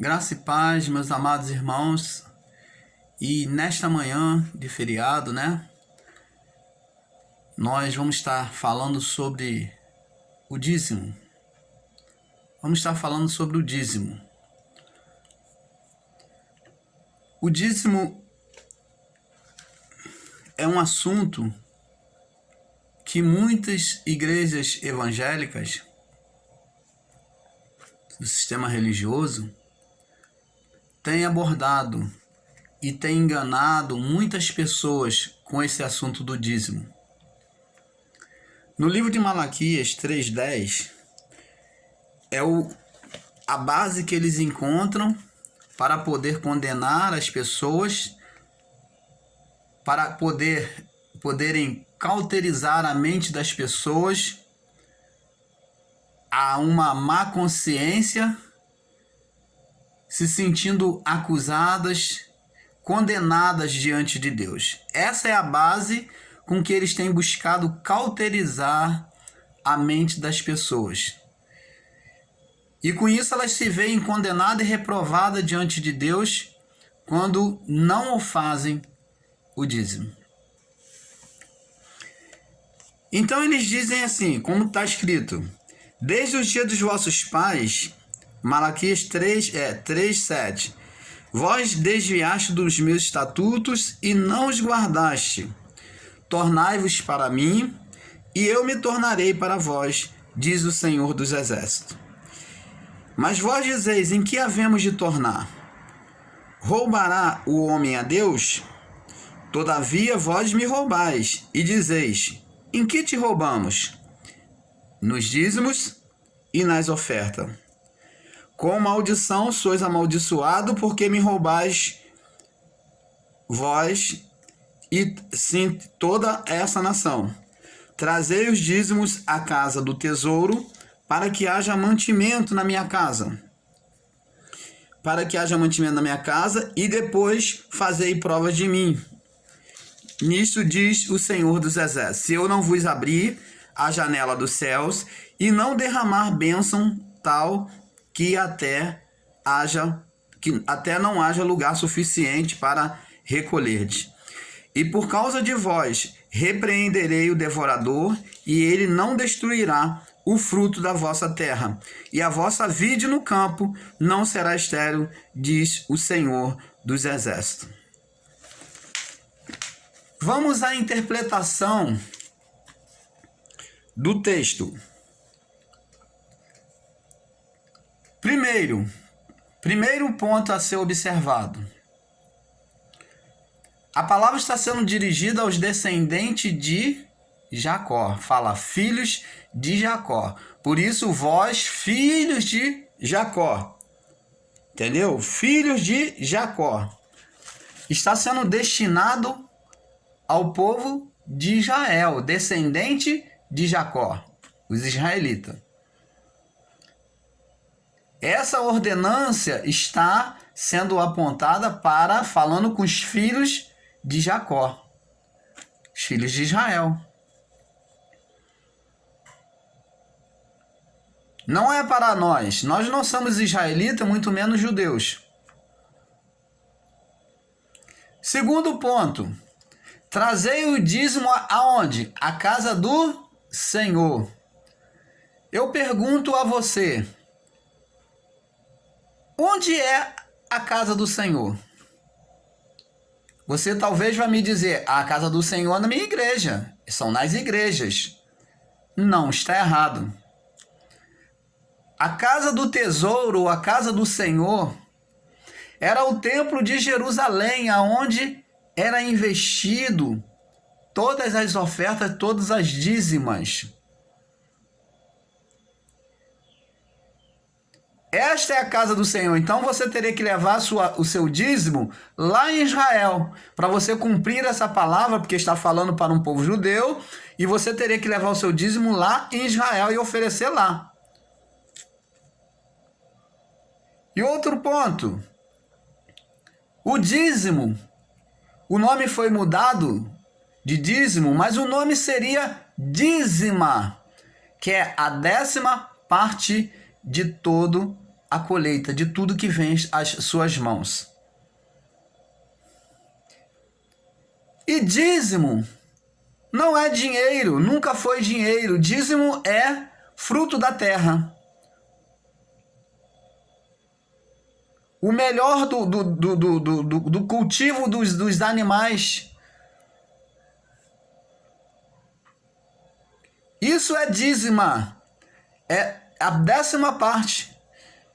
Graça e paz, meus amados irmãos. E nesta manhã de feriado, nós vamos estar falando sobre o dízimo. Vamos estar falando sobre o dízimo. O dízimo é um assunto que muitas igrejas evangélicas do sistema religioso têm abordado e têm enganado muitas pessoas com esse assunto do dízimo. No livro de Malaquias 3:10 é a base que eles encontram para poder condenar as pessoas, para poderem cauterizar a mente das pessoas a uma má consciência, se sentindo acusadas, condenadas diante de Deus. Essa é a base com que eles têm buscado cauterizar a mente das pessoas. E com isso elas se veem condenadas e reprovadas diante de Deus quando não o fazem o dízimo. Então eles dizem assim, como está escrito: desde os dias dos vossos pais, Malaquias 3:7, vós desviaste dos meus estatutos e não os guardaste. Tornai-vos para mim, e eu me tornarei para vós, diz o Senhor dos Exércitos. Mas vós dizeis, em que havemos de tornar? Roubará o homem a Deus? Todavia vós me roubais, e dizeis, em que te roubamos? Nos dízimos e nas ofertas. Com maldição sois amaldiçoado, porque me roubais vós e sim toda essa nação. Trazei os dízimos à casa do tesouro, para que haja mantimento na minha casa. Para que haja mantimento na minha casa, e depois fazei provas de mim. Nisso diz o Senhor dos Exércitos: se eu não vos abrir a janela dos céus e não derramar bênção tal que até não haja lugar suficiente para recolher-te. E por causa de vós repreenderei o devorador, e ele não destruirá o fruto da vossa terra, e a vossa vide no campo não será estéril, diz o Senhor dos Exércitos. Vamos à interpretação do texto. Primeiro ponto a ser observado. A palavra está sendo dirigida aos descendentes de Jacó. Fala, filhos de Jacó. Por isso, vós, filhos de Jacó. Entendeu? Filhos de Jacó. Está sendo destinado ao povo de Israel, descendente de Jacó, os israelitas. Essa ordenância está sendo apontada para, falando com os filhos de Jacó, os filhos de Israel. Não é para nós não somos israelitas, muito menos judeus. Segundo ponto, trazei o dízimo aonde? A casa do Senhor. Eu pergunto a você, onde é a casa do Senhor? Você talvez vai me dizer, a casa do Senhor é na minha igreja, são nas igrejas. Não, está errado. A casa do tesouro, a casa do Senhor, era o templo de Jerusalém, aonde era investido todas as ofertas, todas as dízimas. Esta é a casa do Senhor. Então você teria que levar o seu dízimo lá em Israel, para você cumprir essa palavra, porque está falando para um povo judeu, e você teria que levar o seu dízimo lá em Israel e oferecer lá. E outro ponto, o dízimo, o nome foi mudado de dízimo, mas o nome seria dízima, que é a 10ª parte de todo a colheita de tudo que vem às suas mãos. E dízimo não é dinheiro, nunca foi dinheiro. Dízimo é fruto da terra. O melhor do cultivo dos animais. Isso é dízima. É a 10ª parte.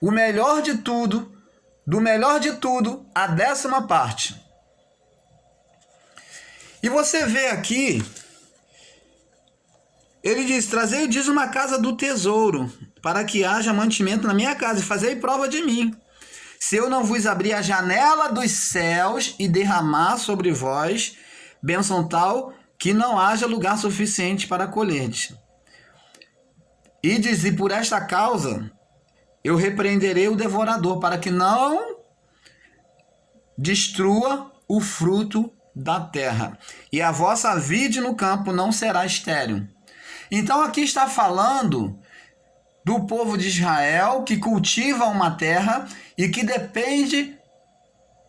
O melhor de tudo, do melhor de tudo, a 10ª parte. E você vê aqui, ele diz: trazei o dízimo à casa do tesouro, para que haja mantimento na minha casa, e fazei prova de mim. Se eu não vos abrir a janela dos céus e derramar sobre vós bênção tal que não haja lugar suficiente para colher. E diz: e por esta causa eu repreenderei o devorador, para que não destrua o fruto da terra, e a vossa vide no campo não será estéril. Então aqui está falando do povo de Israel que cultiva uma terra e que depende,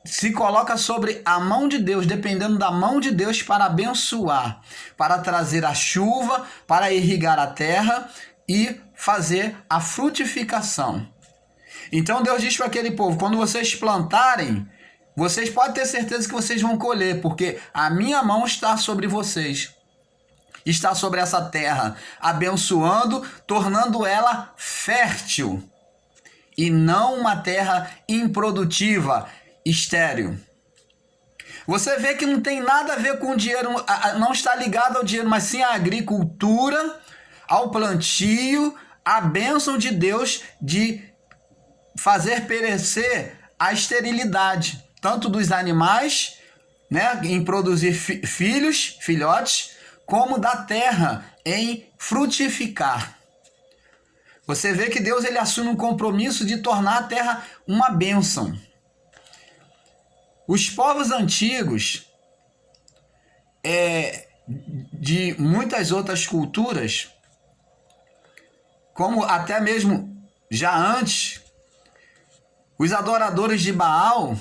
se coloca sobre a mão de Deus, dependendo da mão de Deus para abençoar, para trazer a chuva, para irrigar a terra e fazer a frutificação. Então Deus diz para aquele povo: quando vocês plantarem, vocês podem ter certeza que vocês vão colher, porque a minha mão está sobre vocês. Está sobre essa terra, abençoando, tornando ela fértil. E não uma terra improdutiva, estéril. Você vê que não tem nada a ver com o dinheiro, não está ligado ao dinheiro, mas sim à agricultura, ao plantio, à bênção de Deus de fazer perecer a esterilidade, tanto dos animais, né, em produzir filhotes, como da terra em frutificar. Você vê que Deus ele assume um compromisso de tornar a terra uma bênção. Os povos antigos, de muitas outras culturas, como até mesmo já antes, os adoradores de Baal,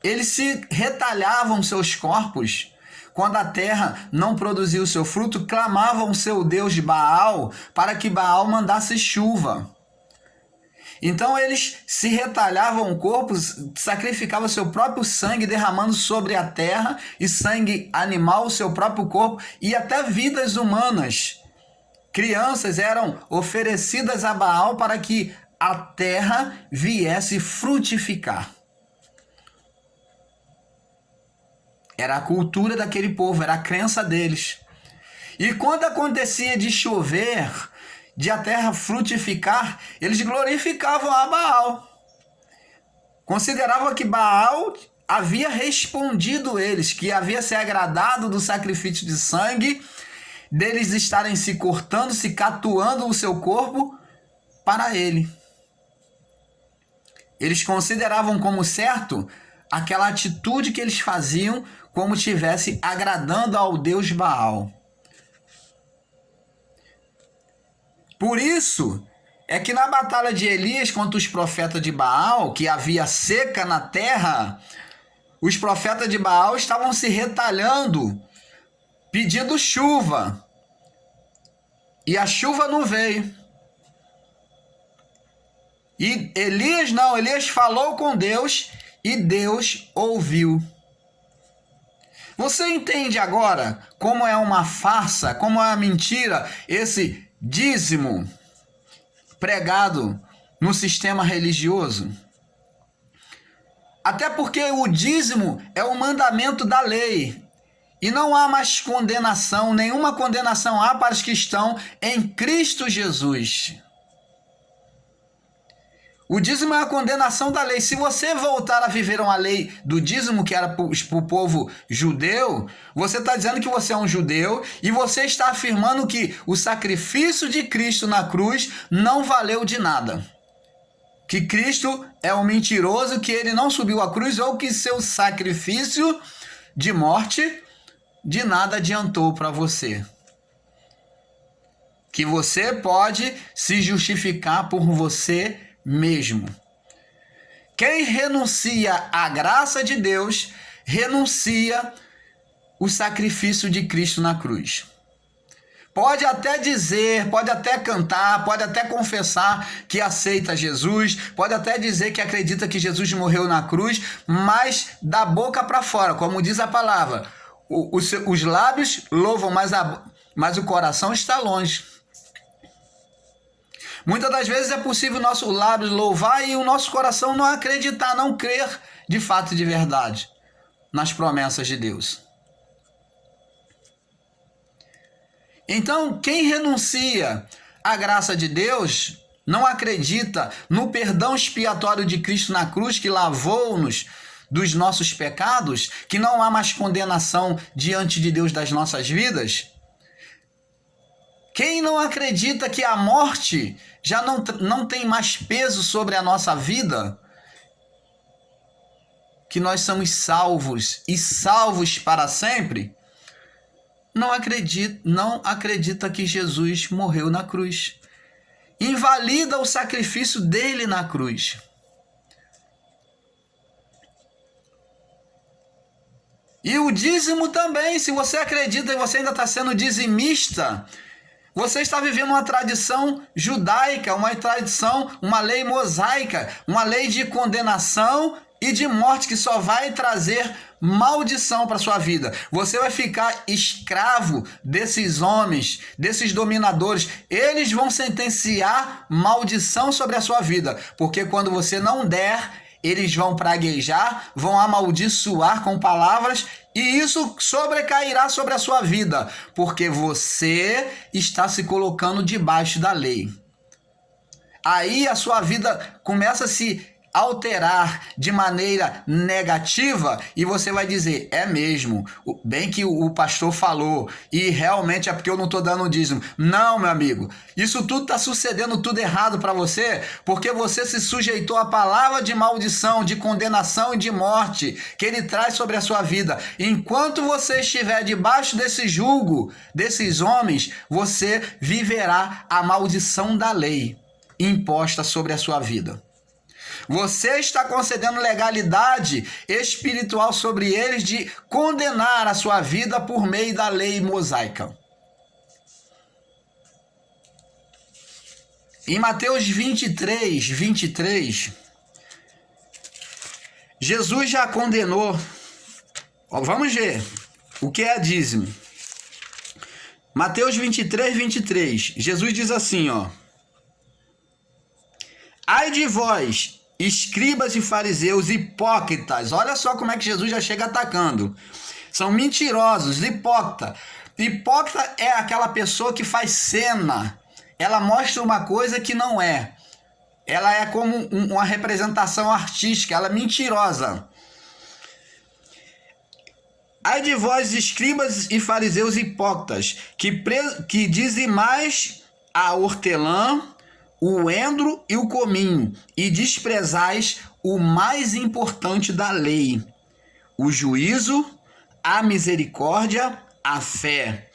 eles se retalhavam seus corpos quando a terra não produzia o seu fruto, clamavam o seu Deus de Baal para que Baal mandasse chuva. Então eles se retalhavam o corpo, sacrificavam seu próprio sangue, derramando sobre a terra, e sangue animal, o seu próprio corpo, e até vidas humanas. Crianças eram oferecidas a Baal para que a terra viesse frutificar. Era a cultura daquele povo, era a crença deles. E quando acontecia de chover, de a terra frutificar, eles glorificavam a Baal. Consideravam que Baal havia respondido eles, que havia se agradado do sacrifício de sangue, deles estarem se cortando, se catuando o seu corpo para ele. Eles consideravam como certo aquela atitude que eles faziam, como estivesse agradando ao Deus Baal. Por isso é que na batalha de Elias contra os profetas de Baal, que havia seca na terra, os profetas de Baal estavam se retalhando, pedindo chuva. E a chuva não veio. E Elias falou com Deus e Deus ouviu. Você entende agora como é uma farsa, como é uma mentira esse dízimo pregado no sistema religioso? Até porque o dízimo é o mandamento da lei. E não há mais condenação, nenhuma condenação há para os que estão em Cristo Jesus. O dízimo é a condenação da lei. Se você voltar a viver uma lei do dízimo que era para o povo judeu, você está dizendo que você é um judeu e você está afirmando que o sacrifício de Cristo na cruz não valeu de nada. Que Cristo é um mentiroso, que ele não subiu à cruz, ou que seu sacrifício de morte de nada adiantou para você. Que você pode se justificar por você mesmo. quem renuncia à graça de Deus, renuncia o sacrifício de Cristo na cruz. Pode até dizer, pode até cantar, pode até confessar que aceita Jesus, pode até dizer que acredita que Jesus morreu na cruz, mas da boca para fora, como diz a palavra, os lábios louvam, mas o coração está longe. Muitas das vezes é possível nosso lábios louvar e o nosso coração não acreditar, não crer de fato e de verdade nas promessas de Deus. Então, quem renuncia à graça de Deus, não acredita no perdão expiatório de Cristo na cruz, que lavou-nos dos nossos pecados, que não há mais condenação diante de Deus das nossas vidas. Quem não acredita que a morte já não tem mais peso sobre a nossa vida, que nós somos salvos e salvos para sempre, não acredita que Jesus morreu na cruz. Invalida o sacrifício dele na cruz. E o dízimo também, se você acredita e você ainda está sendo dizimista, você está vivendo uma tradição judaica, uma tradição, uma lei mosaica, uma lei de condenação e de morte que só vai trazer maldição para sua vida. Você vai ficar escravo desses homens, desses dominadores. Eles vão sentenciar maldição sobre a sua vida, porque quando você não der, eles vão praguejar, vão amaldiçoar com palavras, e isso sobrecairá sobre a sua vida, porque você está se colocando debaixo da lei. Aí a sua vida começa a se alterar de maneira negativa e você vai dizer, é mesmo, bem que o pastor falou e realmente é porque eu não estou dando dízimo. Não, meu amigo, isso tudo está sucedendo tudo errado para você porque você se sujeitou à palavra de maldição, de condenação e de morte que ele traz sobre a sua vida. Enquanto você estiver debaixo desse jugo, desses homens, você viverá a maldição da lei imposta sobre a sua vida. Você está concedendo legalidade espiritual sobre eles de condenar a sua vida por meio da lei mosaica. Em Mateus 23, Jesus já condenou. Vamos ver o que é dízimo. Mateus 23, Jesus diz assim, ai de vós, escribas e fariseus hipócritas. Olha só como é que Jesus já chega atacando. São mentirosos, hipócritas. Hipócrita é aquela pessoa que faz cena. Ela mostra uma coisa que não é. Ela é como uma representação artística. Ela é mentirosa. Ai de vós, escribas e fariseus hipócritas, que dizimais a hortelã, o endro e o cominho, e desprezais o mais importante da lei, o juízo, a misericórdia, a fé.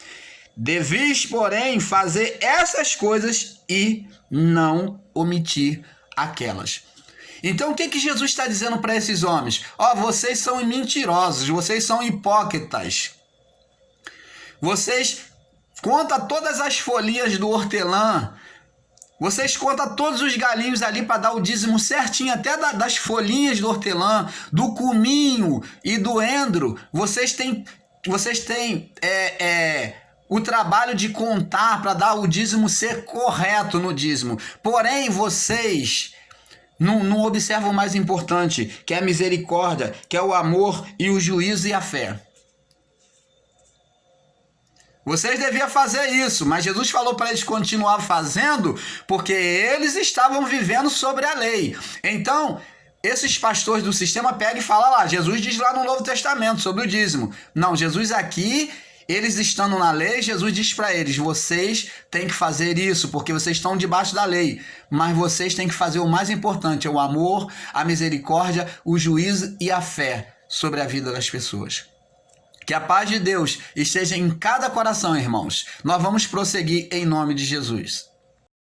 Deveis, porém, fazer essas coisas e não omitir aquelas. Então, o que Jesus está dizendo para esses homens? Vocês são mentirosos, vocês são hipócritas. Vocês contam todas as folhinhas do hortelã, vocês contam todos os galinhos ali para dar o dízimo certinho, até das folhinhas do hortelã, do cominho e do endro. Vocês têm o trabalho de contar para dar o dízimo ser correto no dízimo. Porém, vocês não observam o mais importante, que é a misericórdia, que é o amor e o juízo e a fé. Vocês deviam fazer isso, mas Jesus falou para eles continuar fazendo, porque eles estavam vivendo sobre a lei. Então, esses pastores do sistema pegam e falam lá, Jesus diz lá no Novo Testamento sobre o dízimo. Não, Jesus aqui, eles estando na lei, Jesus diz para eles, vocês têm que fazer isso, porque vocês estão debaixo da lei. Mas vocês têm que fazer o mais importante, é o amor, a misericórdia, o juízo e a fé sobre a vida das pessoas. Que a paz de Deus esteja em cada coração, irmãos. Nós vamos prosseguir em nome de Jesus.